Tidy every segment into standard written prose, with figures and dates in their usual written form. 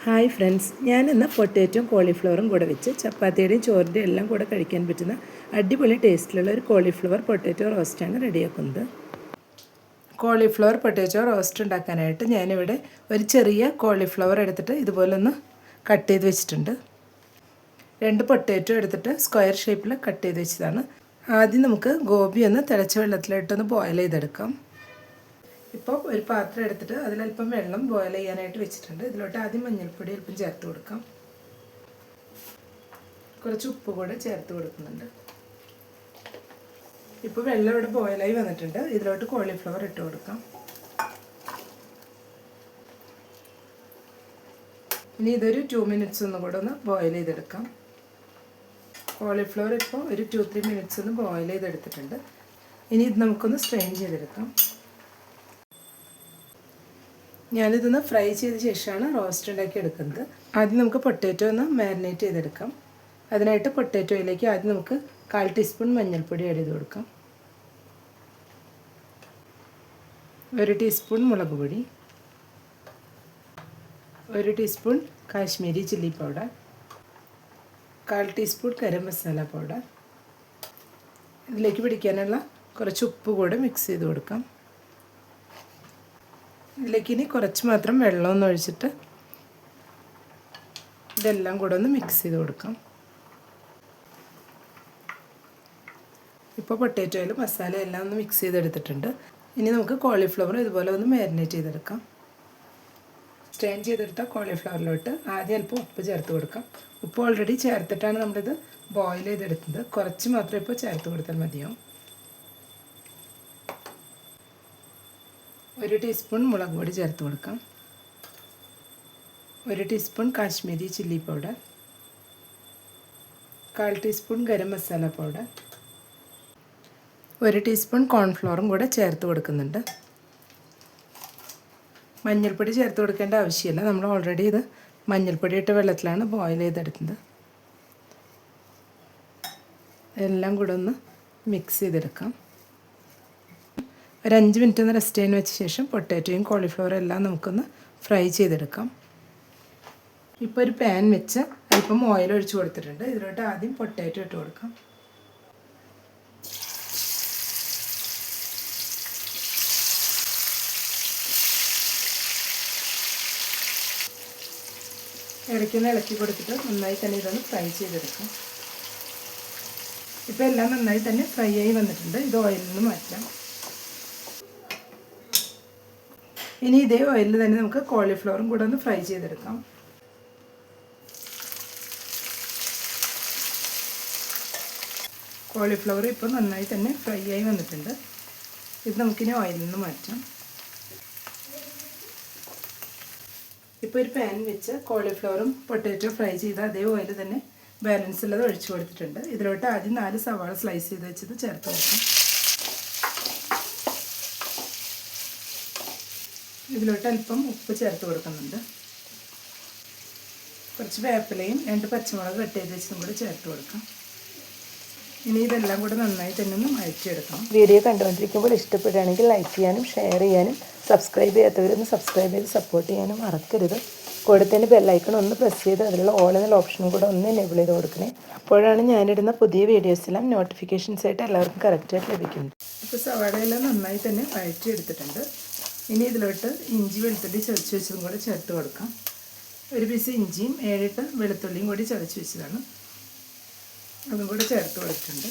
Hi friends, ഞാനിന്ന് പൊട്ടറ്റോയും കോളിഫ്ലവറും കൂടെ വെച്ച് ചപ്പാത്തിയുടെയും ചോറിൻ്റെയും എല്ലാം കൂടെ കഴിക്കാൻ പറ്റുന്ന അടിപൊളി ടേസ്റ്റിലുള്ള ഒരു കോളിഫ്ലവർ പൊട്ടറ്റോ റോസ്റ്റാണ് റെഡിയാക്കുന്നത്. കോളിഫ്ലവർ പൊട്ടറ്റോ റോസ്റ്റ് ഉണ്ടാക്കാനായിട്ട് ഞാനിവിടെ ഒരു ചെറിയ കോളിഫ്ലവർ എടുത്തിട്ട് ഇതുപോലെ ഒന്ന് കട്ട് ചെയ്ത് വെച്ചിട്ടുണ്ട്. 2 പൊട്ടറ്റോ എടുത്തിട്ട് സ്ക്വയർ ഷേപ്പിൽ കട്ട് ചെയ്ത് വെച്ചതാണ്. ആദ്യം നമുക്ക് ഗോബി ഒന്ന് തിളച്ച വെള്ളത്തിലിട്ടൊന്ന് ബോയിൽ ചെയ്തെടുക്കാം. ഇപ്പോൾ ഒരു പാത്രം എടുത്തിട്ട് അതിലൽപ്പം വെള്ളം ബോയിൽ ചെയ്യാനായിട്ട് വെച്ചിട്ടുണ്ട്. ഇതിലോട്ട് ആദ്യം മഞ്ഞൾപ്പൊടി അല്പം ചേർത്ത് കൊടുക്കാം. കുറച്ച് ഉപ്പ് കൂടെ ചേർത്ത് കൊടുക്കുന്നുണ്ട്. ഇപ്പോൾ വെള്ളം ഇവിടെ ബോയിലായി വന്നിട്ടുണ്ട്. ഇതിലോട്ട് കോളിഫ്ലവർ ഇട്ട് കൊടുക്കാം. ഇനി ഇതൊരു 2 മിനിറ്റ്സ് ഒന്നും കൂടെ ഒന്ന് ബോയിൽ ചെയ്തെടുക്കാം. കോളിഫ്ലവർ ഇപ്പോൾ ഒരു 2-3 മിനിറ്റ്സ് ഒന്ന് ബോയിൽ ചെയ്തെടുത്തിട്ടുണ്ട്. ഇനി ഇത് നമുക്കൊന്ന് സ്ട്രെയിൻ ചെയ്തെടുക്കാം. ഞാനിതൊന്ന് ഫ്രൈ ചെയ്ത ശേഷമാണ് റോസ്റ്റ് ഉണ്ടാക്കി എടുക്കുന്നത്. ആദ്യം നമുക്ക് പൊട്ടാറ്റോ ഒന്ന് മാരിനേറ്റ് ചെയ്തെടുക്കാം. അതിനായിട്ട് പൊട്ടാറ്റോയിലേക്ക് ആദ്യം നമുക്ക് 1/4 ടീസ്പൂൺ മഞ്ഞൾപ്പൊടി ആഡ് ചെയ്ത് കൊടുക്കാം. 1 ടീസ്പൂൺ മുളക് പൊടി, 1 teaspoon Kashmiri chilli powder, 1/4 teaspoon garam masala powder. ഇതിലേക്ക് പിടിക്കാനുള്ള കുറച്ച് ഉപ്പ് കൂടെ മിക്സ് ചെയ്ത് കൊടുക്കാം. ഇതിലേക്ക് ഇനി കുറച്ച് മാത്രം വെള്ളമൊന്നും ഒഴിച്ചിട്ട് ഇതെല്ലാം കൂടെ ഒന്ന് മിക്സ് ചെയ്ത് കൊടുക്കാം. ഇപ്പോൾ പൊട്ടാറ്റോയിൽ മസാല എല്ലാം ഒന്ന് മിക്സ് ചെയ്തെടുത്തിട്ടുണ്ട്. ഇനി നമുക്ക് കോളിഫ്ലവർ ഇതുപോലെ ഒന്ന് മാരിനേറ്റ് ചെയ്തെടുക്കാം. സ്ട്രെയിൻ ചെയ്തെടുത്ത കോളിഫ്ലവറിലോട്ട് ആദ്യം അല്പം ഉപ്പ് ചേർത്ത് കൊടുക്കാം. ഉപ്പ് ഓൾറെഡി ചേർത്തിട്ടാണ് നമ്മളിത് ബോയിൽ ചെയ്തെടുക്കുന്നത്. കുറച്ച് മാത്രം ഇപ്പോൾ ചേർത്ത് കൊടുത്താൽ മതിയാവും. 1 ടീസ്പൂൺ മുളക് പൊടി ചേർത്ത് കൊടുക്കാം. 1 teaspoon Kashmiri chilli powder, 1/4 teaspoon garam masala powder, 1 teaspoon കോൺഫ്ലോറും കൂടെ ചേർത്ത് കൊടുക്കുന്നുണ്ട്. മഞ്ഞൾപ്പൊടി ചേർത്ത് കൊടുക്കേണ്ട ആവശ്യമില്ല. നമ്മൾ ഓൾറെഡി ഇത് മഞ്ഞൾപ്പൊടി ഇട്ട വെള്ളത്തിലാണ് ബോയിൽ ചെയ്തെടുക്കുന്നത്. എല്ലാം കൂടെ ഒന്ന് മിക്സ് ചെയ്തെടുക്കാം. ഒരു 5 മിനിറ്റ് ഒന്ന് റെസ്റ്റ് ചെയ്യാൻ വെച്ച ശേഷം പൊട്ടാറ്റോയും കോളിഫ്ലവറും എല്ലാം നമുക്കൊന്ന് ഫ്രൈ ചെയ്തെടുക്കാം. ഇപ്പോൾ ഒരു പാൻ വെച്ച് അല്പം ഓയിൽ ഒഴിച്ച് കൊടുത്തിട്ടുണ്ട്. ഇതിലോട്ട് ആദ്യം പൊട്ടാറ്റോ ഇട്ട് കൊടുക്കാം. ഇടയ്ക്കൊന്ന് ഇളക്കി കൊടുത്തിട്ട് നന്നായി തന്നെ ഇതൊന്ന് ഫ്രൈ ചെയ്തെടുക്കാം. ഇപ്പോൾ എല്ലാം നന്നായി തന്നെ ഫ്രൈ ആയി വന്നിട്ടുണ്ട്. ഇത് ഓയിലിൽ നിന്ന് മാറ്റാം. ഇനി ഇതേ ഓയിലിൽ തന്നെ നമുക്ക് കോളിഫ്ലവറും കൂടെ ഒന്ന് ഫ്രൈ ചെയ്തെടുക്കാം. കോളിഫ്ലവർ ഇപ്പോൾ നന്നായി തന്നെ ഫ്രൈ ആയി വന്നിട്ടുണ്ട്. ഇത് നമുക്കിനി ഓയിലിൽ നിന്ന് മാറ്റാം. ഇപ്പോൾ ഒരു പാൻ വെച്ച് കോളിഫ്ലവറും പൊട്ടാറ്റോ ഫ്രൈ ചെയ്ത് അതേ ഓയിൽ തന്നെ ബാലൻസ് ഉള്ളത് ഒഴിച്ചു കൊടുത്തിട്ടുണ്ട്. ഇതിലോട്ട് ആദ്യം 4 സവാള സ്ലൈസ് ചെയ്ത് വെച്ചത് ചേർത്ത് കൊടുക്കാം. ഇതിലോട്ട് അല്പം ഉപ്പ് ചേർത്ത് കൊടുക്കുന്നുണ്ട്. കുറച്ച് വേപ്പിലയും 2 പച്ചമുളക് കട്ട് ചെയ്ത് വെച്ചതും കൂടി ചേർത്ത് കൊടുക്കാം. ഇനി ഇതെല്ലാം കൂടെ നന്നായി തന്നെ ഒന്ന് വഴറ്റിയെടുക്കാം. വീഡിയോ കണ്ടുകൊണ്ടിരിക്കുമ്പോൾ ഇഷ്ടപ്പെടുകയാണെങ്കിൽ ലൈക്ക് ചെയ്യാനും ഷെയർ ചെയ്യാനും സബ്സ്ക്രൈബ് ചെയ്യാത്തവരൊന്ന് സബ്സ്ക്രൈബ് ചെയ്ത് സപ്പോർട്ട് ചെയ്യാനും മറക്കരുത്. കൂടത്തന്നെ ബെല്ലൈക്കൺ ഒന്ന് പ്രസ് ചെയ്ത് അതിലുള്ള ഓൾ എന്നുള്ള ഓപ്ഷനും കൂടെ ഒന്ന് എനേബിൾ ചെയ്ത് കൊടുക്കണേ. അപ്പോഴാണ് ഞാനിടുന്ന പുതിയ വീഡിയോസെല്ലാം നോട്ടിഫിക്കേഷൻസ് ആയിട്ട് എല്ലാവർക്കും കറക്റ്റായിട്ട് ലഭിക്കുന്നത്. ഇപ്പോൾ സവാളയെല്ലാം നന്നായി തന്നെ വഴറ്റിയെടുത്തിട്ടുണ്ട്. ഇനി ഇതിലോട്ട് ഇഞ്ചി വെളുത്തുള്ളി ചതച്ച് വെച്ചതും കൂടെ ചേർത്ത് കൊടുക്കാം. 1 പീസ് ഇഞ്ചിയും 7-8 വെളുത്തുള്ളിയും കൂടി ചതച്ച് വെച്ചതാണ്. അതും കൂടെ ചേർത്ത് കൊടുത്തിട്ടുണ്ട്.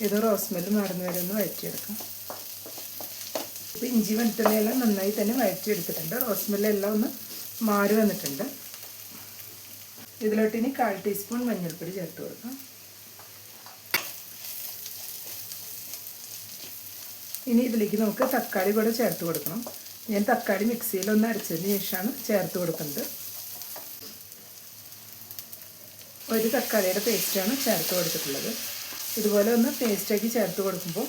ഇത് റോസ്മെല്ല് മാറുന്ന വരെ ഒന്ന് വഴറ്റിയെടുക്കാം. ഇപ്പോൾ ഇഞ്ചി വെളുത്തുള്ളിയെല്ലാം നന്നായി തന്നെ വഴറ്റിയെടുത്തിട്ടുണ്ട്. റോസ്മെല്ലെല്ലാം ഒന്ന് മാറി വന്നിട്ടുണ്ട്. ഇതിലോട്ട് ഇനി 1/4 ടീസ്പൂൺ മഞ്ഞൾപ്പൊടി ചേർത്ത് കൊടുക്കാം. ഇനി ഇതിലേക്ക് നമുക്ക് തക്കാളി കൂടെ ചേർത്ത് കൊടുക്കണം. ഞാൻ തക്കാളി മിക്സിയിലൊന്ന് അരച്ചതിന് ശേഷമാണ് ചേർത്ത് കൊടുക്കുന്നത്. 1 തക്കാളിയുടെ പേസ്റ്റാണ് ചേർത്ത് കൊടുത്തിട്ടുള്ളത്. ഇതുപോലെ ഒന്ന് പേസ്റ്റാക്കി ചേർത്ത് കൊടുക്കുമ്പോൾ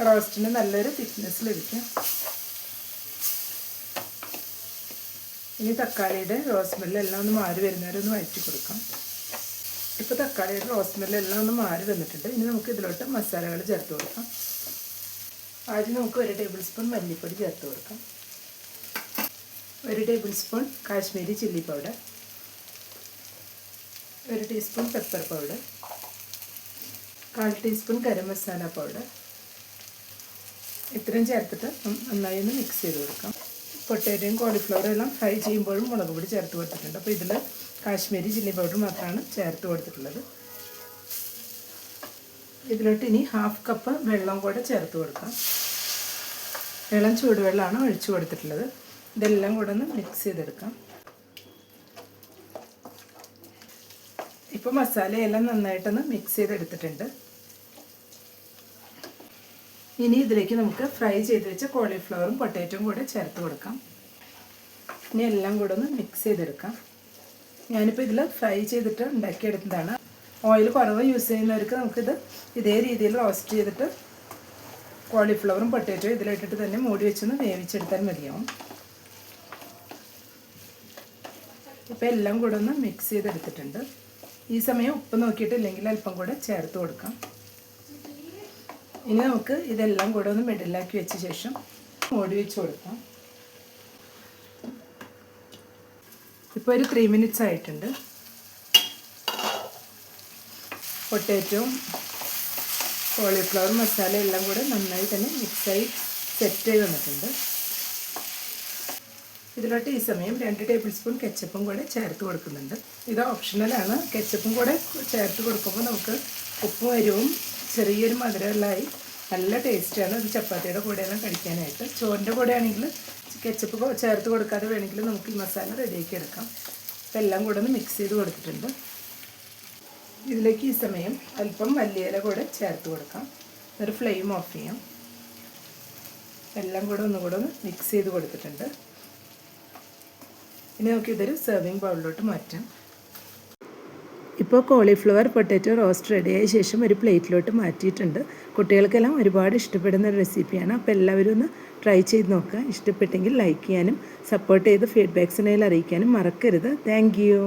റോസ്റ്റിന് നല്ലൊരു തിക്നെസ് ലഭിക്കും. ഇനി തക്കാളിയുടെ റോസ്മെല്ലെല്ലാം ഒന്ന് മാറി വരുന്നവരെ ഒന്ന് വഴറ്റി കൊടുക്കാം. ഇപ്പോൾ തക്കാളിയുടെ റോസ്മെല്ലെല്ലാം ഒന്ന് മാറി വന്നിട്ടുണ്ട്. ഇനി നമുക്ക് ഇതിലോട്ട് മസാലകൾ ചേർത്ത് കൊടുക്കാം. ആദ്യം നമുക്ക് 1 ടേബിൾ സ്പൂൺ മല്ലിപ്പൊടി ചേർത്ത് കൊടുക്കാം. 1 table spoon Kashmiri chilli powder, 1 teaspoon pepper powder, 1/4 teaspoon garam masala powder. ഇത്രയും ചേർത്തിട്ട് നന്നായി ഒന്ന് മിക്സ് ചെയ്ത് കൊടുക്കാം. പൊട്ടാറ്റോയും കോളിഫ്ലവറും എല്ലാം ഫ്രൈ ചെയ്യുമ്പോഴും മുളക് പൊടി ചേർത്ത് കൊടുത്തിട്ടുണ്ട്. അപ്പോൾ ഇതിൽ കാശ്മീരി ചില്ലി പൗഡർ മാത്രമാണ് ചേർത്ത് കൊടുത്തിട്ടുള്ളത്. ഇതിലോട്ട് ഇനി 1/2 കപ്പ് വെള്ളം കൂടെ ചേർത്ത് കൊടുക്കാം. വെള്ളം ചൂടുവെള്ളമാണ് ഒഴിച്ചു കൊടുത്തിട്ടുള്ളത്. ഇതെല്ലാം കൂടെ ഒന്ന് മിക്സ് ചെയ്തെടുക്കാം. ഇപ്പോൾ മസാലയെല്ലാം നന്നായിട്ടൊന്ന് മിക്സ് ചെയ്തെടുത്തിട്ടുണ്ട്. ഇനി ഇതിലേക്ക് നമുക്ക് ഫ്രൈ ചെയ്ത് വെച്ച കോളിഫ്ലവറും പൊട്ടാറ്റോയും കൂടെ ചേർത്ത് കൊടുക്കാം. ഇനി എല്ലാം കൂടെ ഒന്ന് മിക്സ് ചെയ്തെടുക്കാം. ഞാനിപ്പോൾ ഇതിൽ ഫ്രൈ ചെയ്തിട്ട് ഉണ്ടാക്കിയെടുത്തതാണ്. ഓയിൽ കുറവ് യൂസ് ചെയ്യുന്നവർക്ക് നമുക്കിത് ഇതേ രീതിയിൽ റോസ്റ്റ് ചെയ്തിട്ട് കോളിഫ്ലവറും പൊട്ടാറ്റോയും ഇതിലിട്ടിട്ട് തന്നെ മൂടി വെച്ചൊന്ന് വേവിച്ചെടുത്താൽ മതിയാവും. ഇപ്പോൾ എല്ലാം കൂടെ ഒന്ന് മിക്സ് ചെയ്തെടുത്തിട്ടുണ്ട്. ഈ സമയം ഉപ്പ് നോക്കിയിട്ടില്ലെങ്കിൽ അല്പം കൂടെ ചേർത്ത് കൊടുക്കാം. ഇനി നമുക്ക് ഇതെല്ലാം കൂടെ ഒന്ന് മിഡിലാക്കി വെച്ച ശേഷം മൂടി വെച്ച് കൊടുക്കാം. ഇപ്പോൾ ഒരു 3 മിനിറ്റ്സ് ആയിട്ടുണ്ട്. പൊട്ടാറ്റോയും കോളിഫ്ലവർ മസാല എല്ലാം കൂടെ നന്നായി തന്നെ മിക്സായി സെറ്റ് ചെയ്ത് വന്നിട്ടുണ്ട്. ഇതിലോട്ട് ഈ സമയം 2 ടേബിൾ സ്പൂൺ കെച്ചപ്പും കൂടെ ചേർത്ത് കൊടുക്കുന്നുണ്ട്. ഇത് ഓപ്ഷണലാണ്. കെച്ചപ്പും കൂടെ ചേർത്ത് കൊടുക്കുമ്പോൾ നമുക്ക് ഉപ്പും എരിവും ചെറിയൊരു മധുരമെല്ലാമായി നല്ല ടേസ്റ്റാണ്. ഇത് ചപ്പാത്തിയുടെ കൂടെയെല്ലാം കഴിക്കാനായിട്ട്. ചോറിൻ്റെ കൂടെ ആണെങ്കിൽ കെച്ചപ്പ് ചേർത്ത് കൊടുക്കാതെ വേണമെങ്കിൽ നമുക്ക് ഈ മസാല റെഡിയാക്കി എടുക്കാം. അപ്പോൾ എല്ലാം കൂടെ ഒന്ന് മിക്സ് ചെയ്ത് കൊടുത്തിട്ടുണ്ട്. ഇതിലേക്ക് ഈ സമയം അല്പം മല്ലിയില കൂടെ ചേർത്ത് കൊടുക്കാം. ഒരു ഫ്ലെയിം ഓഫ് ചെയ്യാം. എല്ലാം കൂടെ ഒന്നുകൂടെ ഒന്ന് മിക്സ് ചെയ്ത് കൊടുത്തിട്ടുണ്ട്. ഇനി നമുക്ക് ഇതൊരു സെർവിങ് ബൗളിലോട്ട് മാറ്റാം. ഇപ്പോൾ കോളിഫ്ലവർ പൊട്ടാറ്റോ റോസ്റ്റ് റെഡിയായ ശേഷം ഒരു പ്ലേറ്റിലോട്ട് മാറ്റിയിട്ടുണ്ട്. കുട്ടികൾക്കെല്ലാം ഒരുപാട് ഇഷ്ടപ്പെടുന്ന ഒരു റെസിപ്പിയാണ്. അപ്പോൾ എല്ലാവരും ഒന്ന് ട്രൈ ചെയ്ത് നോക്കുക. ഇഷ്ടപ്പെട്ടെങ്കിൽ ലൈക്ക് ചെയ്യാനും സപ്പോർട്ട് ചെയ്ത് ഫീഡ്ബാക്സിനെല്ലാം അറിയിക്കാനും മറക്കരുത്. Thank you.